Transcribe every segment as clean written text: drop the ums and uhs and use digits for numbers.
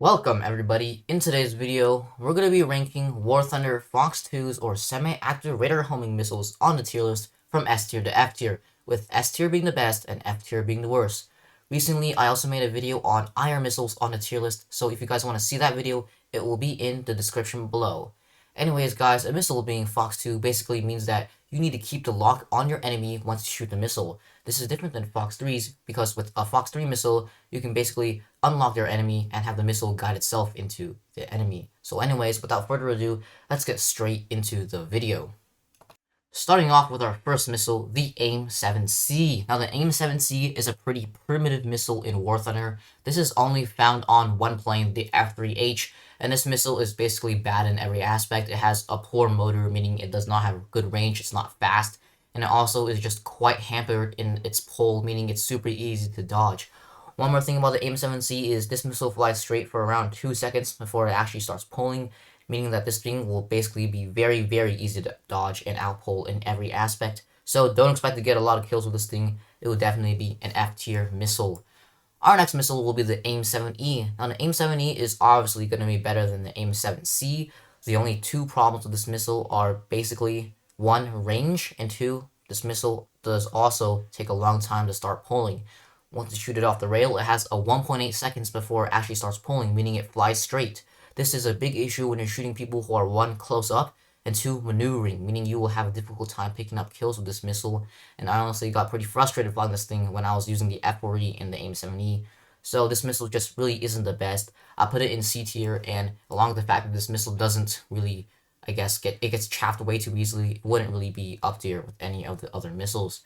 Welcome everybody. In today's video, we're going to be ranking War Thunder Fox 2's or semi-active radar homing missiles on the tier list from S tier to F tier, with S tier being the best and F tier being the worst. Recently, I also made a video on IR missiles on the tier list, so if you guys want to see that video, it will be in the description below. Anyways guys, a missile being Fox 2 basically means that you need to keep the lock on your enemy once you shoot the missile. This is different than Fox 3's because with a Fox 3 missile, you can basically unlock your enemy and have the missile guide itself into the enemy. So anyways, without further ado, let's get straight into the video. Starting off with our first missile, the AIM-7C. Now the AIM-7C is a pretty primitive missile in War Thunder. This is only found on one plane, the F3H, and this missile is basically bad in every aspect. It has a poor motor, meaning it does not have good range, it's not fast, and it also is just quite hampered in its pull, meaning it's super easy to dodge. One more thing about the AIM-7C is this missile flies straight for around 2 seconds before it actually starts pulling, meaning that this thing will basically be very, very easy to dodge and outpull in every aspect. So don't expect to get a lot of kills with this thing. It will definitely be an F tier missile. Our next missile will be the AIM-7E. Now the AIM-7E is obviously going to be better than the AIM-7C. The only two problems with this missile are basically 1, range, and 2, this missile does also take a long time to start pulling. Once you shoot it off the rail, it has a 1.8 seconds before it actually starts pulling, meaning it flies straight. This is a big issue when you're shooting people who are 1, close up, and 2, maneuvering, meaning you will have a difficult time picking up kills with this missile. And I honestly got pretty frustrated flying this thing when I was using the F40 and the AIM-7E. So this missile just really isn't the best. I put it in C tier, and along with the fact that this missile doesn't really, it gets chaffed way too easily, it wouldn't really be up there with any of the other missiles.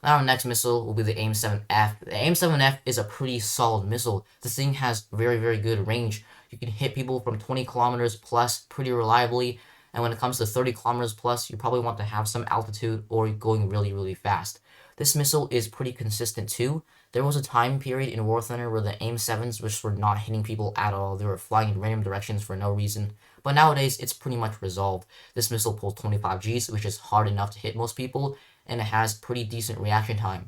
Now our next missile will be the AIM-7F. The AIM-7F is a pretty solid missile. This thing has very, very good range. You can hit people from 20 kilometers plus pretty reliably, and when it comes to 30 kilometers plus, you probably want to have some altitude or going really, really fast. This missile is pretty consistent too. There was a time period in War Thunder where the AIM-7s just were not hitting people at all. They were flying in random directions for no reason. But nowadays, it's pretty much resolved. This missile pulls 25 Gs, which is hard enough to hit most people, and it has pretty decent reaction time.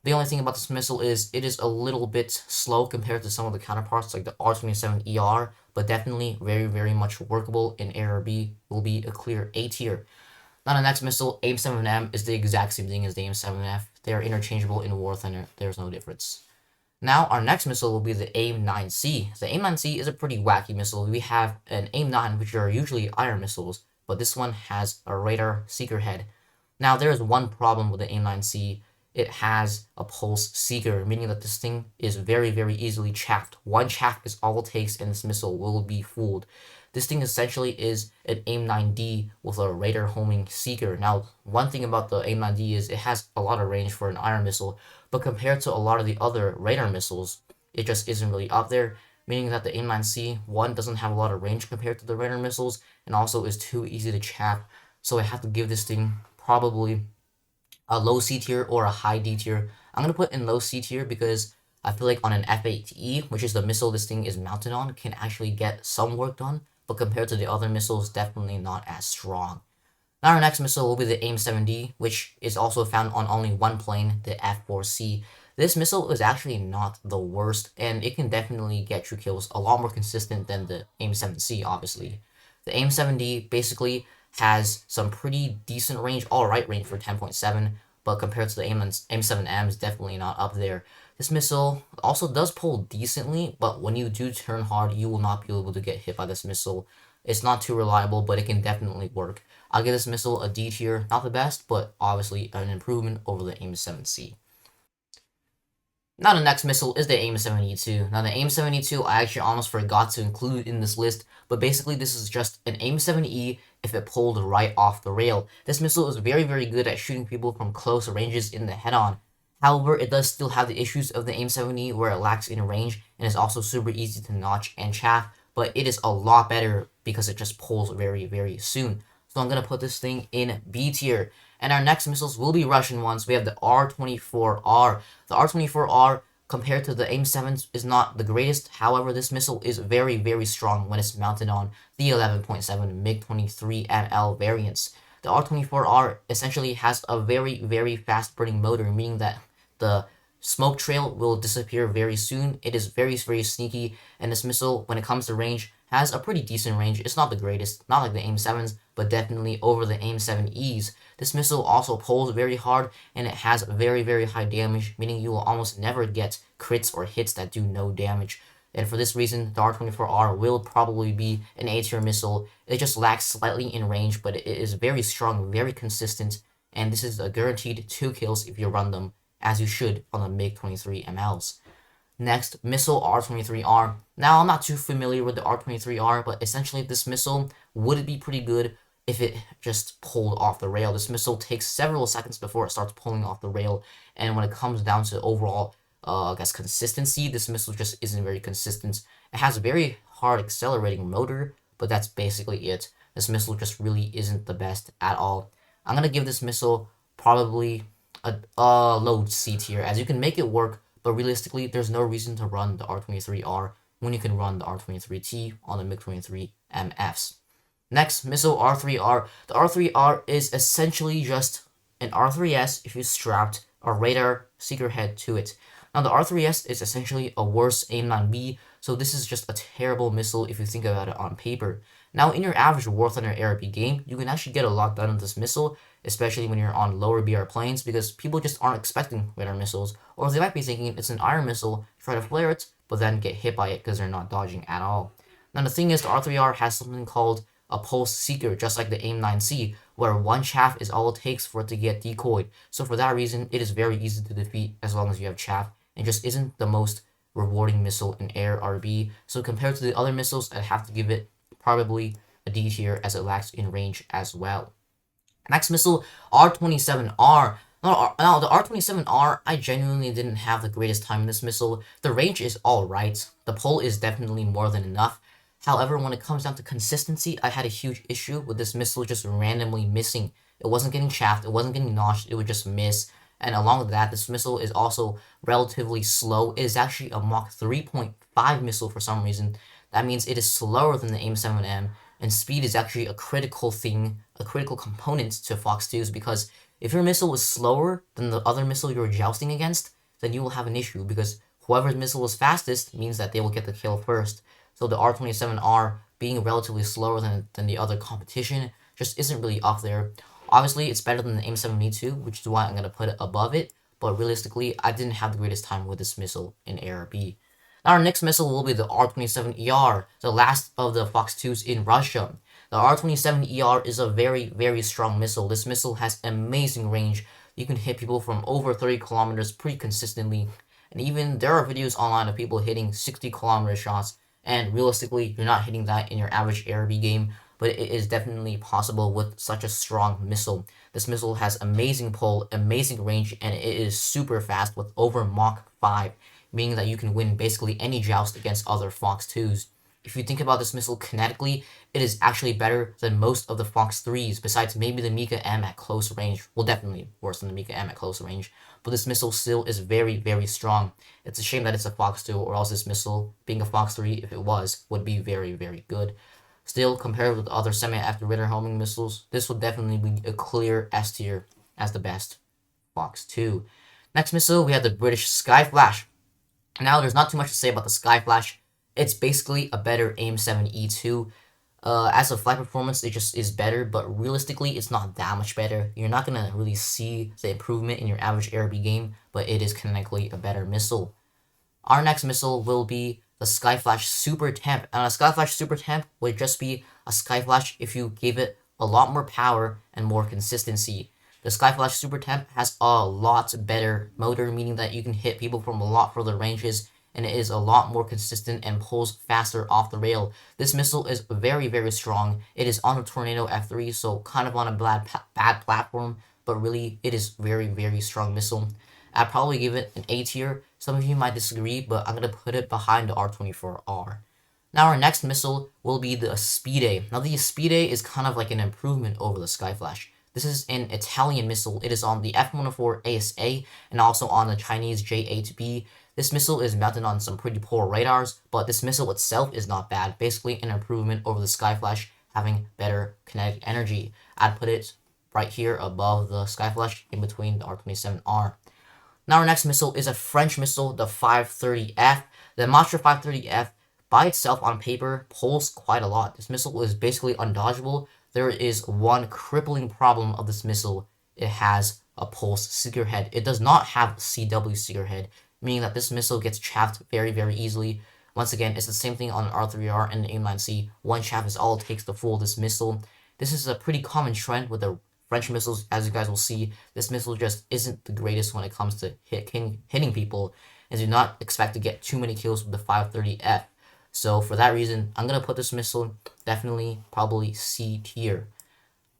The only thing about this missile is it is a little bit slow compared to some of the counterparts like the R27ER, but definitely very, very much workable in ARB. Will be a clear A tier. Now the next missile, AIM-7M, is the exact same thing as the AIM-7F. They are interchangeable in War Thunder. There's no difference. Now our next missile will be the AIM-9C. The AIM-9C is a pretty wacky missile. We have an AIM-9, which are usually iron missiles, but this one has a radar seeker head. Now there is one problem with the AIM-9C. It has a pulse seeker, meaning that this thing is very, very easily chaffed. One chaff is all it takes and this missile will be fooled. This thing essentially is an AIM-9D with a radar homing seeker. Now, one thing about the AIM-9D is it has a lot of range for an iron missile, but compared to a lot of the other radar missiles, it just isn't really up there, meaning that the AIM-9C, one, doesn't have a lot of range compared to the radar missiles, and also is too easy to chaff, so I have to give this thing probably a low C tier or a high D tier. I'm going to put in low C tier because I feel like on an F8E, which is the missile this thing is mounted on, can actually get some work done, but compared to the other missiles, definitely not as strong. Now our next missile will be the AIM-7D, which is also found on only one plane, the F4C. This missile is actually not the worst, and it can definitely get true kills a lot more consistent than the AIM-7C, obviously. The AIM-7D basically has some pretty decent range, alright range for 10.7, but compared to the AIM-7M is definitely not up there. This missile also does pull decently, but when you do turn hard, you will not be able to get hit by this missile. It's not too reliable, but it can definitely work. I'll give this missile a D tier, not the best, but obviously an improvement over the AIM-7C. Now the next missile is the AIM-72. Now the AIM-72 I actually almost forgot to include in this list, but basically this is just an AIM-7E if it pulled right off the rail. This missile is very, very good at shooting people from close ranges in the head-on. However, it does still have the issues of the AIM-7E where it lacks in range and is also super easy to notch and chaff, but it is a lot better because it just pulls very, very soon. So I'm going to put this thing in B tier. And our next missiles will be Russian ones. We have the R-24R. The R-24R, compared to the AIM-7s, is not the greatest. However, this missile is very, very strong when it's mounted on the 11.7 MiG-23 ML variants. The R-24R essentially has a very, very fast burning motor, meaning that the smoke trail will disappear very soon. It is very, very sneaky, and this missile, when it comes to range, has a pretty decent range. It's not the greatest, not like the AIM-7s, but definitely over the AIM-7Es. This missile also pulls very hard, and it has very, very high damage, meaning you will almost never get crits or hits that do no damage. And for this reason, the R24R will probably be an A-tier missile. It just lacks slightly in range, but it is very strong, very consistent, and this is a guaranteed 2 kills if you run them, as you should on the MiG-23 MLs. Next, missile R23R. Now, I'm not too familiar with the R23R, but essentially this missile would be pretty good if it just pulled off the rail. This missile takes several seconds before it starts pulling off the rail, and when it comes down to overall I guess consistency, this missile just isn't very consistent. It has a very hard accelerating motor, but that's basically it. This missile just really isn't the best at all. I'm gonna give this missile probably a low C tier, as you can make it work, but realistically, there's no reason to run the R23R when you can run the R23T on the MiG-23 MFs. Next, missile R3R. The R3R is essentially just an R3S if you strapped a radar seeker head to it. Now, the R3S is essentially a worse AIM-9B, so this is just a terrible missile if you think about it on paper. Now, in your average War Thunder ARP game, you can actually get a lot done with this missile, especially when you're on lower BR planes, because people just aren't expecting radar missiles, or they might be thinking it's an iron missile, try to flare it, but then get hit by it because they're not dodging at all. Now, the thing is, the R3R has something called a pulse seeker, just like the AIM-9C, where one chaff is all it takes for it to get decoyed. So for that reason, it is very easy to defeat as long as you have chaff, and just isn't the most rewarding missile in air RB. So compared to the other missiles, I'd have to give it probably a D tier, as it lacks in range as well. Next missile, R27R. Now, the R27R, I genuinely didn't have the greatest time in this missile. The range is alright. The pull is definitely more than enough. However, when it comes down to consistency, I had a huge issue with this missile just randomly missing. It wasn't getting chaffed, it wasn't getting notched, it would just miss. And along with that, this missile is also relatively slow. It is actually a Mach 3.5 missile for some reason. That means it is slower than the AIM-7M, and speed is actually a critical thing, a critical component to Fox 2s, because if your missile is slower than the other missile you're jousting against, then you will have an issue, because whoever's missile is fastest means that they will get the kill first. So the R27R being relatively slower than the other competition just isn't really up there. Obviously, it's better than the AIM-7E2, which is why I'm going to put it above it, but realistically, I didn't have the greatest time with this missile in ARB. Now, our next missile will be the R27ER, the last of the Fox 2s in Russia. The R27ER is a very, very strong missile. This missile has amazing range. You can hit people from over 30 kilometers pretty consistently, and even there are videos online of people hitting 60-kilometer shots, and realistically, you're not hitting that in your average ARB game, but it is definitely possible with such a strong missile. This missile has amazing pull, amazing range, and it is super fast with over Mach 5, meaning that you can win basically any joust against other Fox 2s. If you think about this missile kinetically, it is actually better than most of the Fox 3s, besides maybe the Mika M at close range. Well, definitely worse than the Mika M at close range, but this missile still is very, very strong. It's a shame that it's a Fox 2, or else this missile, being a Fox 3, if it was, would be very, very good. Still, compared with other semi-active radar homing missiles, this would definitely be a clear S tier as the best Fox 2. Next missile, we have the British Skyflash. Now, there's not too much to say about the Skyflash. It's basically a better AIM-7E2. As a flight performance, it just is better, but realistically, it's not that much better. You're not going to really see the improvement in your average ARB game, but it is kinetically a better missile. Our next missile will be the Skyflash SuperTEMP. And a Skyflash SuperTEMP would just be a Skyflash if you gave it a lot more power and more consistency. The Skyflash SuperTEMP has a lot better motor, meaning that you can hit people from a lot further ranges, and it is a lot more consistent and pulls faster off the rail. This missile is very, very strong. It is on a Tornado F3, so kind of on a bad platform, but really it is very, very strong missile. I'd probably give it an A tier. Some of you might disagree, but I'm going to put it behind the R24R. Now our next missile will be the Aspide. Now the Aspide is kind of like an improvement over the Skyflash. This is an Italian missile. It is on the F-104 ASA and also on the Chinese J-8B. This missile is mounted on some pretty poor radars, but this missile itself is not bad. Basically an improvement over the Skyflash, having better kinetic energy. I'd put it right here above the Skyflash, in between the R27R. Now our next missile is a French missile, the 530F. The Matra 530F by itself on paper pulls quite a lot. This missile is basically undodgeable. There is one crippling problem of this missile. It has a pulse seeker head. It does not have CW seeker head, meaning that this missile gets chaffed very, very easily. Once again, it's the same thing on R3R and the AIM-9C. One chaff is all it takes to fool this missile. This is a pretty common trend with the French missiles. As you guys will see, this missile just isn't the greatest when it comes to hitting people, and do not expect to get too many kills with the 530F. So for that reason, I'm going to put this missile definitely probably C tier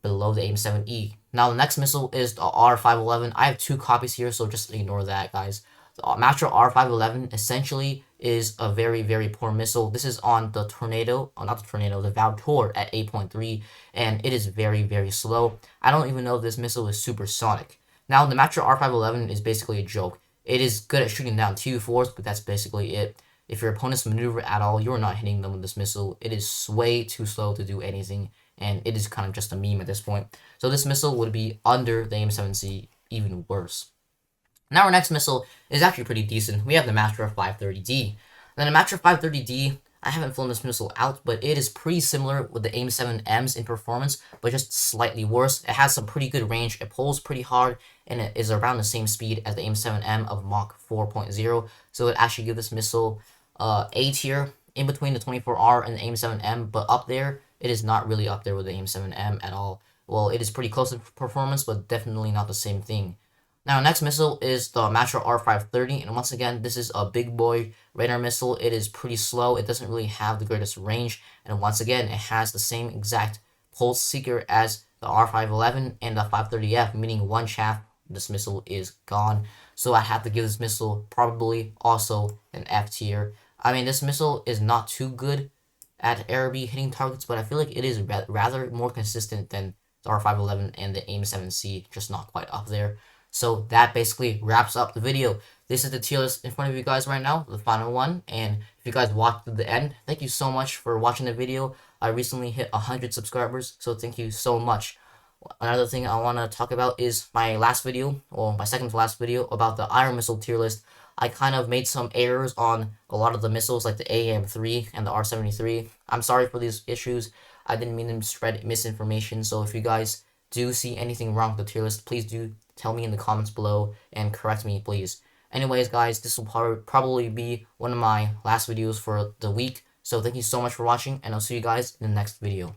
below the AIM-7E. Now the next missile is the R511. I have 2 copies here, so just ignore that, guys. The Matra R511 essentially is a very, very poor missile. This is on the Tornado, not the Tornado, the Valtor at 8.3, and it is very, very slow. I don't even know if this missile is supersonic. Now the Matra R511 is basically a joke. It is good at shooting down Tu-4s, but that's basically it. If your opponents maneuver at all, you're not hitting them with this missile. It is way too slow to do anything, and it is kind of just a meme at this point. So this missile would be under the AIM-7C, even worse. Now our next missile is actually pretty decent. We have the Matra 530D. Then the Matra 530D, I haven't flown this missile out, but it is pretty similar with the AIM-7Ms in performance, but just slightly worse. It has some pretty good range, it pulls pretty hard, and it is around the same speed as the AIM-7M of Mach 4.0, so it actually gives this missile A tier, in between the 24R and the AIM-7M, but up there, it is not really up there with the AIM-7M at all. Well, it is pretty close in performance, but definitely not the same thing. Now, next missile is the Matra R530, and once again, this is a big boy radar missile. It is pretty slow. It doesn't really have the greatest range, and once again, it has the same exact pulse seeker as the R511 and the 530F, meaning one chaff, this missile is gone. So I have to give this missile probably also an F tier. I mean, this missile is not too good at ARB hitting targets, but I feel like it is rather more consistent than the R511 and the AIM-7C, just not quite up there. So that basically wraps up the video. This is the tier list in front of you guys right now, the final one. And if you guys watched to the end, thank you so much for watching the video. I recently hit 100 subscribers, so thank you so much. Another thing I want to talk about is my last video, or my second to last video, about the Iron Missile tier list. I kind of made some errors on a lot of the missiles, like the AM-3 and the R-73. I'm sorry for these issues. I didn't mean to spread misinformation, so if you guys do see anything wrong with the tier list, please do tell me in the comments below and correct me, please. Anyways, guys, this will probably be one of my last videos for the week. So thank you so much for watching, and I'll see you guys in the next video.